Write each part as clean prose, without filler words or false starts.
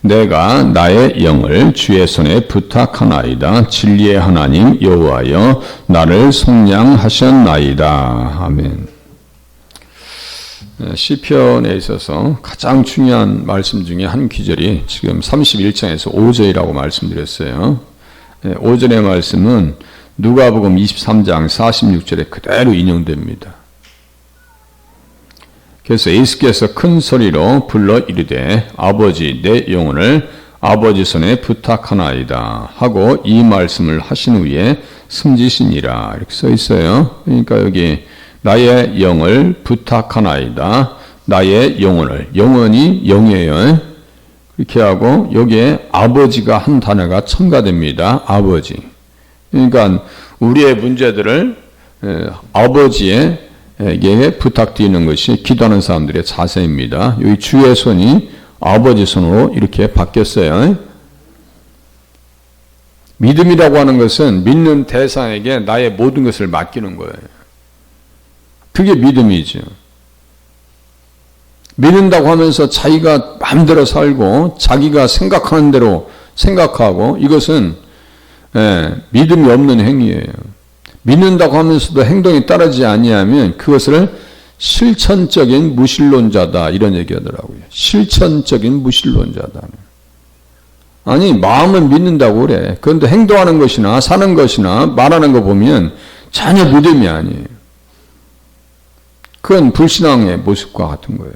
내가 나의 영을 주의 손에 부탁하나이다. 진리의 하나님 여호와여 나를 속량하셨나이다. 아멘. 시편에 있어서 가장 중요한 말씀 중에 한 구절이 지금 31장에서 5절이라고 말씀드렸어요. 5절의 말씀은 누가복음 23장 46절에 그대로 인용됩니다. 그래서 예수께서 큰 소리로 불러 이르되 아버지 내 영혼을 아버지 손에 부탁하나이다 하고 이 말씀을 하신 후에 숨지시니라 이렇게 써 있어요. 그러니까 여기 나의 영을 부탁하나이다. 나의 영혼을, 영혼이 영이에요. 그렇게 하고 여기에 아버지가 한 단어가 첨가됩니다. 아버지. 그러니까 우리의 문제들을 아버지에게 부탁드리는 것이 기도하는 사람들의 자세입니다. 여기 주의 손이 아버지 손으로 이렇게 바뀌었어요. 믿음이라고 하는 것은 믿는 대상에게 나의 모든 것을 맡기는 거예요. 그게 믿음이죠. 믿는다고 하면서 자기가 마음대로 살고 자기가 생각하는 대로 생각하고 이것은 믿음이 없는 행위예요. 믿는다고 하면서도 행동이 따르지 아니하면 그것을 실천적인 무신론자다 이런 얘기하더라고요. 실천적인 무신론자다. 아니 마음은 믿는다고 그래. 그런데 행동하는 것이나 사는 것이나 말하는 거 보면 전혀 믿음이 아니에요. 그건 불신앙의 모습과 같은 거예요.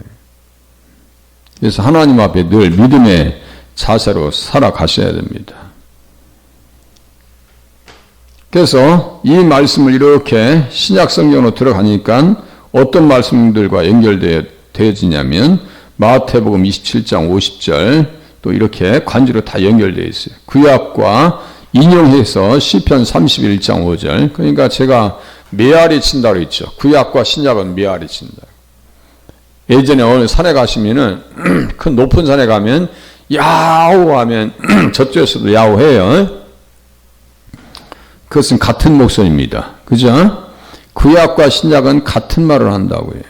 그래서 하나님 앞에 늘 믿음의 자세로 살아가셔야 됩니다. 그래서 이 말씀을 이렇게 신약 성경으로 들어가니까 어떤 말씀들과 연결되어지냐면 마태복음 27장 50절 또 이렇게 관계로 다 연결되어 있어요. 구약과 인용해서 시편 31장 5절. 그러니까 제가 메아리 친다고 했죠. 구약과 신약은 메아리 친다. 예전에 어느 산에 가시면은 큰 높은 산에 가면 야호 하면 저쪽에서도 야호 해요. 그것은 같은 목소리입니다. 그죠? 구약과 신약은 같은 말을 한다고요.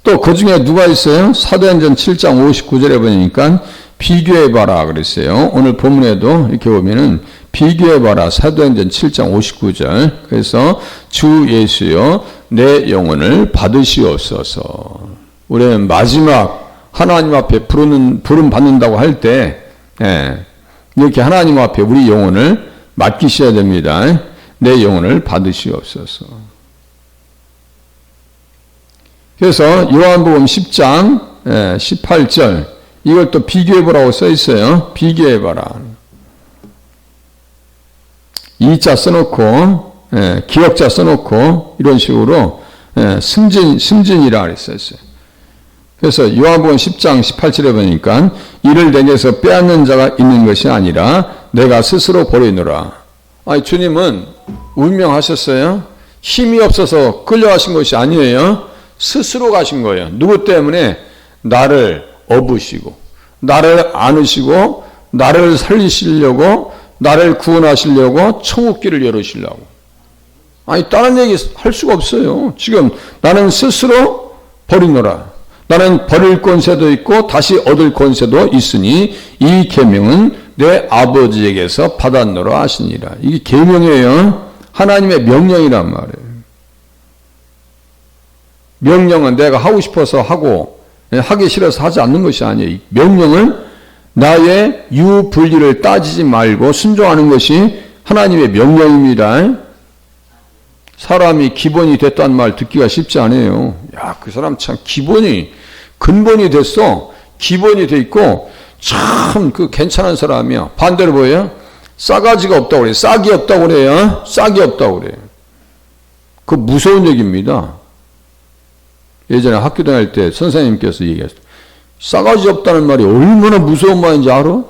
또 그 중에 누가 있어요? 사도행전 7장 59절에 보니까 비교해봐라 그랬어요. 오늘 본문에도 이렇게 보면은 비교해봐라 사도행전 7장 59절. 그래서 주 예수여 내 영혼을 받으시옵소서. 우리는 마지막 하나님 앞에 부름 받는다고 할 때 이렇게 하나님 앞에 우리 영혼을 맡기셔야 됩니다. 내 영혼을 받으시옵소서. 그래서 요한복음 10장 18절 이걸 또 비교해보라고 써 있어요. 비교해봐라. 이자 써놓고 기억자 써놓고 이런 식으로 승진이라 그랬어요. 그래서 요한복음 10장 18절에 보니까 이를 내게서 빼앗는 자가 있는 것이 아니라 내가 스스로 버리노라. 아니 주님은 운명하셨어요. 힘이 없어서 끌려가신 것이 아니에요. 스스로 가신 거예요. 누구 때문에? 나를 업으시고 나를 안으시고 나를 살리시려고 나를 구원하시려고 천국길을 열으시려고. 아니 다른 얘기 할 수가 없어요. 지금 나는 스스로 버리노라. 나는 버릴 권세도 있고 다시 얻을 권세도 있으니 이 계명은 내 아버지에게서 받았노라 하시니라. 이게 계명이에요. 하나님의 명령이란 말이에요. 명령은 내가 하고 싶어서 하고 하기 싫어서 하지 않는 것이 아니에요. 명령은 나의 유불리를 따지지 말고 순종하는 것이 하나님의 명령입니다. 사람이 기본이 됐다는 말 듣기가 쉽지 않아요. 야, 그 사람 참 근본이 됐어. 기본이 돼 있고 참 그 괜찮은 사람이야. 반대로 뭐예요? 싸가지가 없다고 그래요. 싹이 없다고 그래요. 싹이 없다고 그래요. 그 무서운 얘기입니다. 예전에 학교 다닐 때 선생님께서 얘기했어요. 싸가지 없다는 말이 얼마나 무서운 말인지 알아?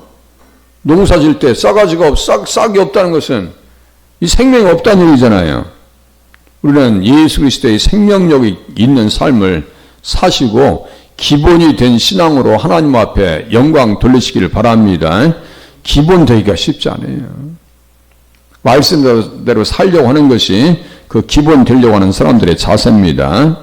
농사 질 때 싸가지가 싹이 없다는 것은 이 생명이 없다는 얘기잖아요. 우리는 예수 그리스도의 생명력이 있는 삶을 사시고 기본이 된 신앙으로 하나님 앞에 영광 돌리시기를 바랍니다. 기본 되기가 쉽지 않아요. 말씀대로 살려고 하는 것이 그 기본 되려고 하는 사람들의 자세입니다.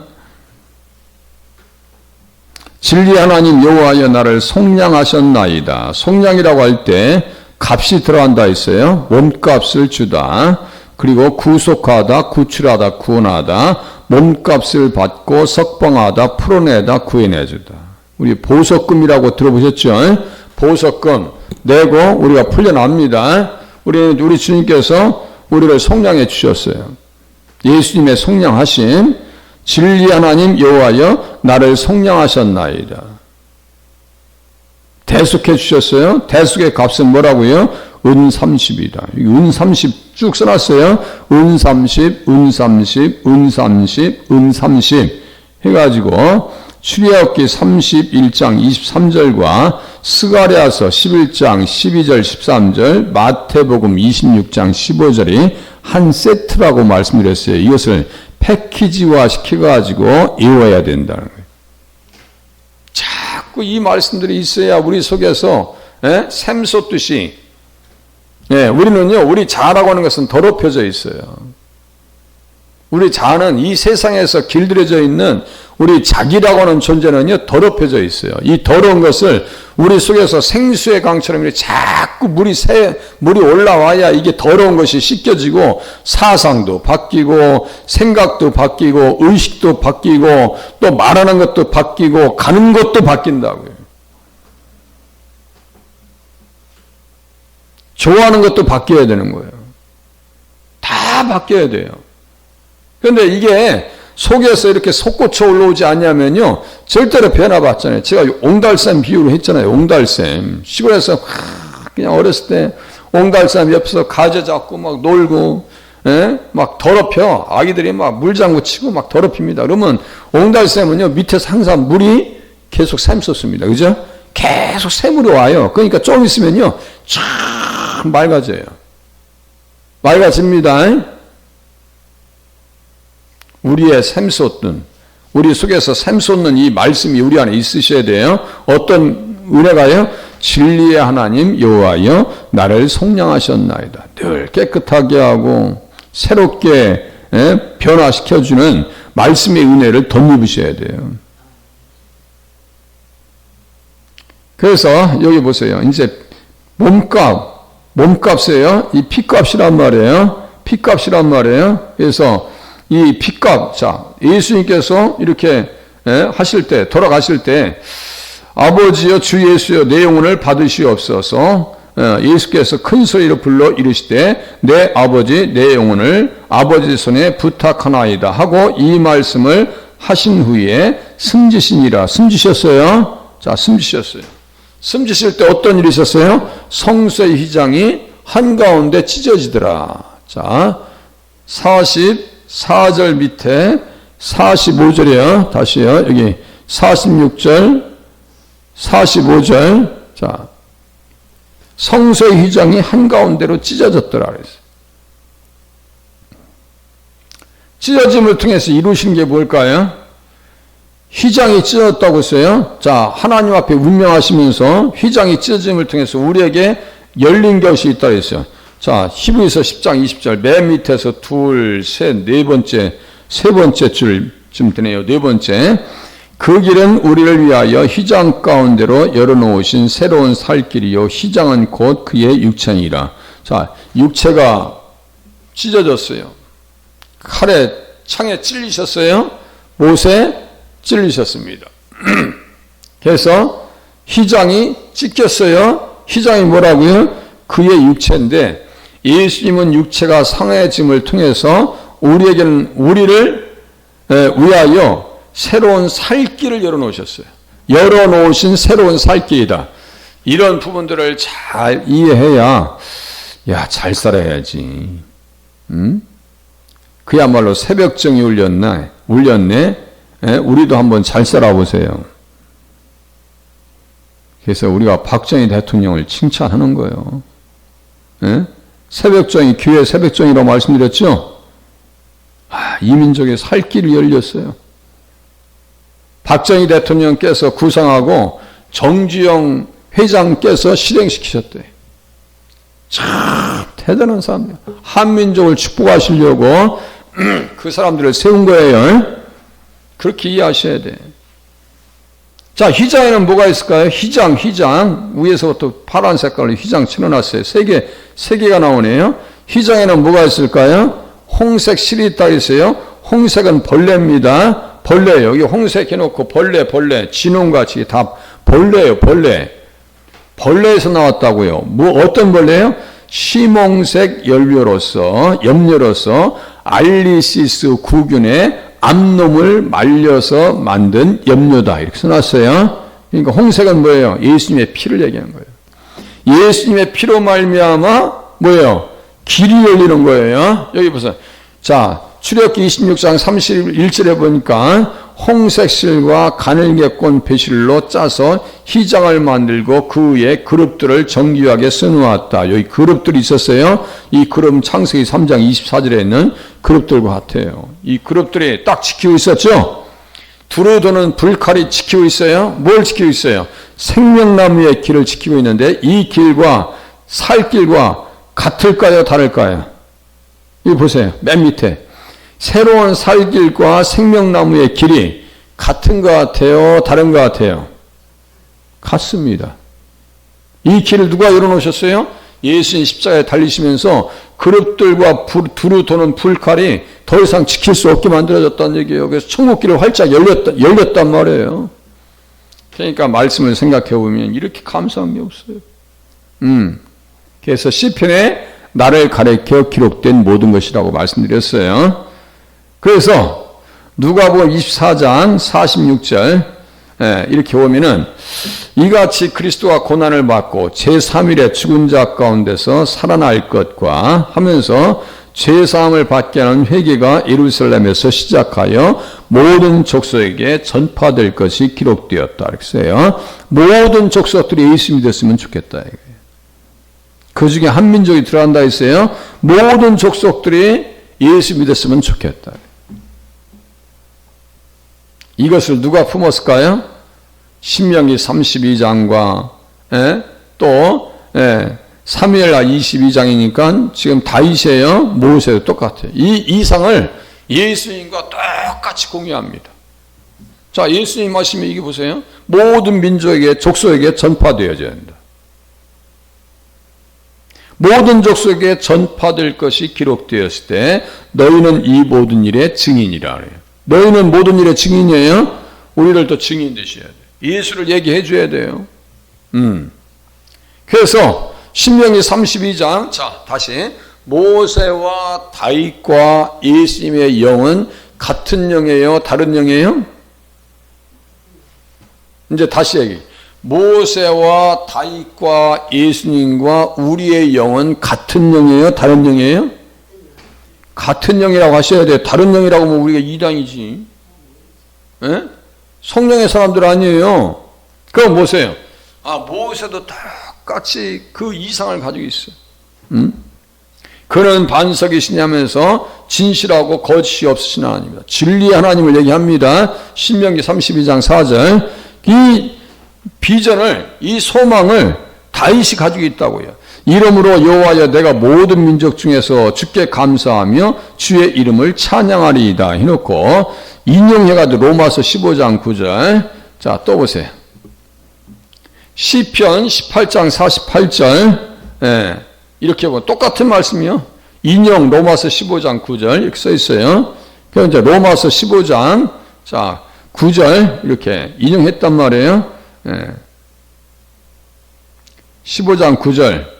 진리 하나님 여호와여 나를 속량하셨나이다. 속량이라고 할 때 값이 들어간다 했어요. 몸값을 주다. 그리고 구속하다, 구출하다, 구원하다, 몸값을 받고 석방하다, 풀어내다, 구해내주다. 우리 보석금이라고 들어보셨죠? 보석금 내고 우리가 풀려납니다. 우리 주님께서 우리를 속량해 주셨어요. 예수님의 속량하심, 진리 하나님 여호와여 나를 속량하셨나이다. 대속해 주셨어요. 대속의 값은 뭐라고요? 은 30이다. 은 30 쭉 써놨어요. 은 30, 은 30, 은 30, 은 30 해가지고 출애굽기 31장 23절과 스가랴서 11장 12절 13절 마태복음 26장 15절이 한 세트라고 말씀드렸어요. 이것을 패키지화 시켜가지고 외워야 된다는 거예요. 자꾸 이 말씀들이 있어야 우리 속에서 샘솟듯이 우리는요, 우리 자아라고 하는 것은 더럽혀져 있어요. 우리 자아는 이 세상에서 길들여져 있는 우리 자기라고 하는 존재는요, 더럽혀져 있어요. 이 더러운 것을 우리 속에서 생수의 강처럼 이렇게 자꾸 물이 올라와야 이게 더러운 것이 씻겨지고 사상도 바뀌고 생각도 바뀌고 의식도 바뀌고 또 말하는 것도 바뀌고 가는 것도 바뀐다고요. 좋아하는 것도 바뀌어야 되는 거예요. 다 바뀌어야 돼요. 그런데 이게 속에서 이렇게 솟구쳐 올라오지 않냐면요, 절대로 변화받잖아요. 제가 옹달샘 비유를 했잖아요. 옹달샘. 시골에서 그냥 어렸을 때 옹달샘 옆에서 가재 잡고 막 놀고, 막 더럽혀. 아기들이 막 물장구 치고 막 더럽힙니다. 그러면 옹달샘은요, 밑에서 항상 물이 계속 샘솟습니다. 그죠? 계속 샘물이 와요. 그러니까 좀 있으면요, 쫙 맑아져요. 맑아집니다. 우리의 샘솟는, 우리 속에서 샘솟는 이 말씀이 우리 안에 있으셔야 돼요. 어떤 은혜가요? 진리의 하나님 여호와여 나를 속량하셨나이다. 늘 깨끗하게 하고 새롭게 변화시켜주는 말씀의 은혜를 덧입으셔야 돼요. 그래서 여기 보세요. 이제 몸값이에요. 이 피값이란 말이에요. 피값이란 말이에요. 그래서 이 피값, 자, 예수님께서 이렇게 하실 때, 돌아가실 때, 아버지여 주 예수여 내 영혼을 받으시옵소서. 예수께서 큰 소리로 불러 이르시되 내 아버지 내 영혼을 아버지 손에 부탁하나이다 하고 이 말씀을 하신 후에 숨지시니라. 숨지셨어요. 자, 숨지셨어요. 숨지실 때 어떤 일이 있었어요? 성소의 휘장이 한가운데 찢어지더라. 자, 44절 밑에 45절이요. 다시요. 여기 46절, 45절. 자, 성소의 휘장이 한가운데로 찢어졌더라. 그랬어요. 찢어짐을 통해서 이루신 게 뭘까요? 휘장이 찢어졌다고 했어요. 자, 하나님 앞에 운명하시면서 휘장이 찢어짐을 통해서 우리에게 열린 것이 있다고 했어요. 자, 히브리서 10장 20절 맨 밑에서 둘, 셋, 네 번째, 세 번째 줄쯤 되네요. 네 번째. 그 길은 우리를 위하여 휘장 가운데로 열어놓으신 새로운 살 길이요. 휘장은 곧 그의 육체니라. 자, 육체가 찢어졌어요. 칼에, 창에 찔리셨어요. 못에 찔리셨습니다. 그래서 휘장이 찢겼어요. 휘장이 뭐라고요? 그의 육체인데 예수님은 육체가 상해짐을 통해서 우리를 위하여 새로운 살 길을 열어놓으셨어요. 열어놓으신 새로운 살 길이다. 이런 부분들을 잘 이해해야 잘 살아야지. 그야말로 새벽정이 울렸네. 우리도 한번 잘 살아보세요. 그래서 우리가 박정희 대통령을 칭찬하는 거예요. 새벽정이, 교회 새벽정이라고 말씀드렸죠? 이 민족의 살 길이 열렸어요. 박정희 대통령께서 구상하고 정주영 회장께서 실행시키셨대. 참 대단한 사람들. 한민족을 축복하시려고 그 사람들을 세운 거예요. 그렇게 이해하셔야 돼. 자, 휘장에는 뭐가 있을까요? 휘장. 위에서부터 파란 색깔로 휘장 칠해놨어요. 세 개가 나오네요. 휘장에는 뭐가 있을까요? 홍색 실이 딱 있어요. 홍색은 벌레입니다. 벌레예요. 여기 홍색 해놓고 벌레. 진홍같이 다 벌레예요, 벌레. 벌레에서 나왔다고요. 어떤 벌레예요? 심홍색 염료로서 알리시스 구균의 암놈을 말려서 만든 염료다. 이렇게 써놨어요. 그러니까 홍색은 뭐예요? 예수님의 피를 얘기하는 거예요. 예수님의 피로 말미암아 뭐예요? 길이 열리는 거예요. 여기 보세요. 자, 출애굽기 26장 31절에 보니까 홍색 실과 가늘게 꼰 배실로 짜서 휘장을 만들고 그 위에 그룹들을 정교하게 써놓았다. 여기 그룹들이 있었어요. 이 그룹은 창세기 3장 24절에 있는 그룹들과 같아요. 이 그룹들이 딱 지키고 있었죠. 두루 도는 불칼이 지키고 있어요. 뭘 지키고 있어요? 생명나무의 길을 지키고 있는데 이 길과 살길과 같을까요? 다를까요? 이거 보세요. 맨 밑에. 새로운 살길과 생명나무의 길이 같은 것 같아요? 다른 것 같아요? 같습니다. 이 길을 누가 열어놓으셨어요? 예수님 십자가에 달리시면서 그룹들과 두루 도는 불칼이 더 이상 지킬 수 없게 만들어졌다는 얘기예요. 그래서 천국길을 활짝 열렸단 말이에요. 그러니까 말씀을 생각해 보면 이렇게 감사한 게 없어요. 그래서 시편에 나를 가리켜 기록된 모든 것이라고 말씀드렸어요. 그래서 누가복음 24장 46절 이렇게 보면은 이같이 그리스도가 고난을 받고 제3일에 죽은 자 가운데서 살아날 것과 하면서 죄사함을 받게 하는 회개가 예루살렘에서 시작하여 모든 족속에게 전파될 것이 기록되었다. 이렇게 써요. 모든 족속들이 예수 믿었으면 좋겠다. 그 중에 한 민족이 들어간다 했어요. 모든 족속들이 예수 믿었으면 좋겠다. 이것을 누가 품었을까요? 신명기 32장과 또 사무엘하 22장이니까 지금 다윗이에요. 모세도 똑같아요. 이 이상을 예수님과 똑같이 공유합니다. 자, 예수님 말씀이 이게 보세요. 모든 민족에게 족속에게 전파되어져야 한다. 모든 족속에게 전파될 것이 기록되었을 때 너희는 이 모든 일의 증인이라 그래요. 너희는 모든 일의 증인이에요. 우리들도 증인 되셔야 돼요. 예수를 얘기해 줘야 돼요. 그래서 신명기 32장 자 다시 모세와 다윗과 예수님의 영은 같은 영이에요? 다른 영이에요? 이제 다시 얘기. 모세와 다윗과 예수님과 우리의 영은 같은 영이에요? 다른 영이에요? 같은 영이라고 하셔야 돼요. 다른 영이라고 하면 우리가 이단이지. 성령의 사람들 아니에요. 그럼 보세요. 모세도 똑같이 그 이상을 가지고 있어요. 그는 반석이시냐면서 진실하고 거짓이 없으신 하나님이다. 진리의 하나님을 얘기합니다. 신명기 32장 4절. 이 비전을, 이 소망을 다윗이 가지고 있다고요. 이름으로 여호와여 내가 모든 민족 중에서 주께 감사하며 주의 이름을 찬양하리이다 해놓고 인용해가지고 로마서 15장 9절. 자, 또 보세요. 시편 18장 48절. 이렇게 보면 똑같은 말씀이요. 인용 로마서 15장 9절 이렇게 써 있어요. 그래서 이제 로마서 15장 자 9절 이렇게 인용했단 말이에요. 15장 9절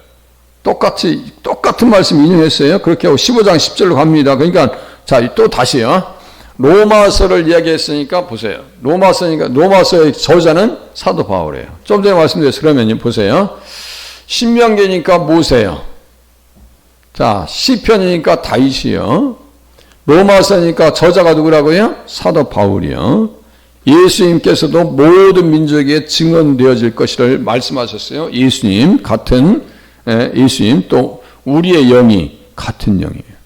똑같은 말씀 인용했어요. 그렇게 하고 15장 10절로 갑니다. 그러니까 자 또 다시요. 로마서를 이야기했으니까 보세요. 로마서의 저자는 사도 바울이에요. 좀 전에 말씀드렸어요. 그러면 보세요. 신명기니까 모세요. 자, 시편이니까 다윗이요. 로마서니까 저자가 누구라고요? 사도 바울이요. 예수님께서도 모든 민족에게 증언되어질 것이를 말씀하셨어요. 예수님 같은 예수님 또 우리의 영이 같은 영이에요.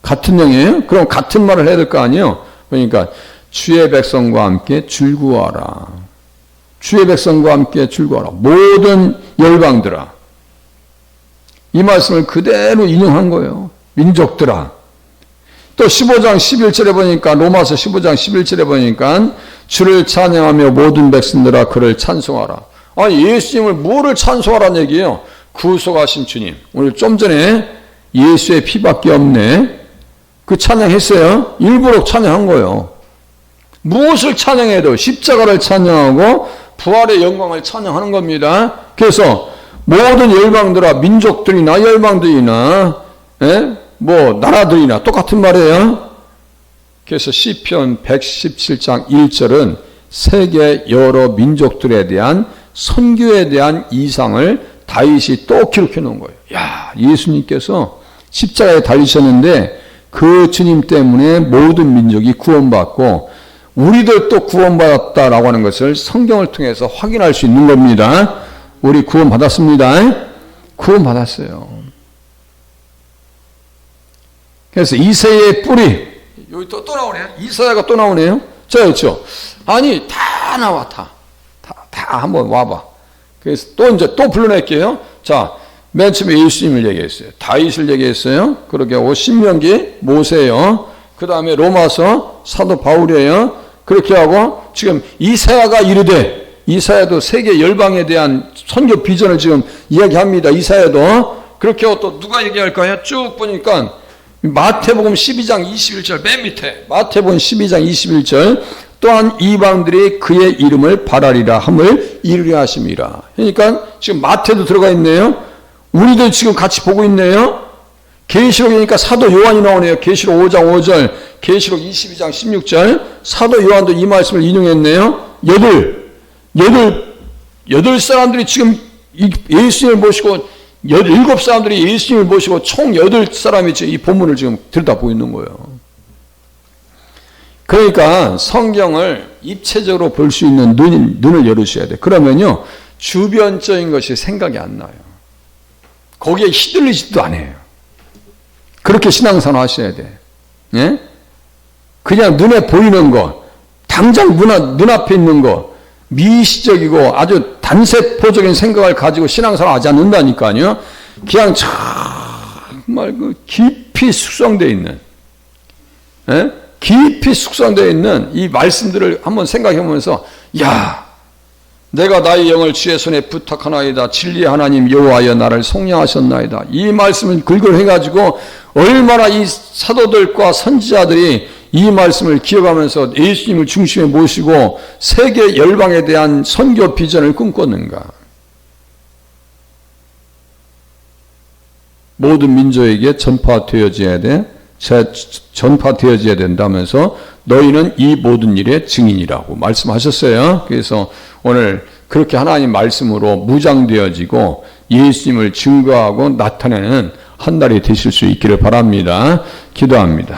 같은 영이에요? 그럼 같은 말을 해야 될 거 아니에요? 그러니까 주의 백성과 함께 즐거워하라. 주의 백성과 함께 즐거워하라. 모든 열방들아. 이 말씀을 그대로 인용한 거예요. 민족들아. 또 15장 11절에 보니까 로마서 15장 11절에 보니까 주를 찬양하며 모든 백성들아 그를 찬송하라. 아니 예수님을 뭐를 찬송하라는 얘기예요? 구속하신 주님. 오늘 좀 전에 예수의 피밖에 없네. 그 찬양했어요. 일부러 찬양한 거예요. 무엇을 찬양해도 십자가를 찬양하고 부활의 영광을 찬양하는 겁니다. 그래서 모든 열방들아 민족들이나 열방들이나 뭐 나라들이나 똑같은 말이에요. 그래서 시편 117장 1절은 세계 여러 민족들에 대한 선교에 대한 이상을 다윗이 또 기록해 놓은 거예요. 야, 예수님께서 십자가에 달리셨는데 그 주님 때문에 모든 민족이 구원받고 우리들도 구원받았다라고 하는 것을 성경을 통해서 확인할 수 있는 겁니다. 우리 구원받았습니다. 구원받았어요. 그래서 이새의 뿌리, 여기 또 나오네요. 이사야가 또 나오네요. 저였죠. 아니, 다 나와, 다 한번 와봐. 그래서 또 불러낼게요. 자, 맨 처음에 예수님을 얘기했어요. 다윗을 얘기했어요. 그러게 신명기 모세요. 그 다음에 로마서 사도 바울이에요. 그렇게 하고 지금 이사야가 이르되, 이사야도 세계 열방에 대한 선교 비전을 지금 이야기합니다. 이사야도. 그렇게 하고 또 누가 얘기할까요? 쭉 보니까 마태복음 12장 21절 맨 밑에 마태복음 12장 21절 또한 이방들이 그의 이름을 바라리라 함을 이루려 하심이라. 그러니까 지금 마태도 들어가 있네요. 우리도 지금 같이 보고 있네요. 계시록이니까 사도 요한이 나오네요. 계시록 5장 5절, 계시록 22장 16절. 사도 요한도 이 말씀을 인용했네요. 여덟 사람들이 지금 예수님을 모시고 17사람들이 예수님을 모시고 총 8사람이 이 본문을 지금 들여다보고 있는 거예요. 그러니까 성경을 입체적으로 볼 수 있는 눈을 열으셔야 돼. 그러면요, 주변적인 것이 생각이 안 나요. 거기에 휘둘리지도 않아요. 그렇게 신앙생활 하셔야 돼. 예? 그냥 눈에 보이는 거, 당장 눈앞에 있는 거, 미시적이고 아주 단세포적인 생각을 가지고 신앙생활 하지 않는다니까요. 그냥 정말 깊이 숙성되어 있는, 깊이 숙성되어 있는 이 말씀들을 한번 생각해 보면서, 야, 내가 나의 영을 주의 손에 부탁하나이다. 진리의 하나님 여호와여 나를 속량하셨나이다. 이 말씀을 글글해가지고 얼마나 이 사도들과 선지자들이 이 말씀을 기억하면서 예수님을 중심에 모시고 세계 열방에 대한 선교 비전을 꿈꿨는가. 모든 민족에게 전파되어져야 돼. 전파되어져야 된다면서 너희는 이 모든 일의 증인이라고 말씀하셨어요. 그래서 오늘 그렇게 하나님 말씀으로 무장되어지고 예수님을 증거하고 나타내는 한 날이 되실 수 있기를 바랍니다. 기도합니다.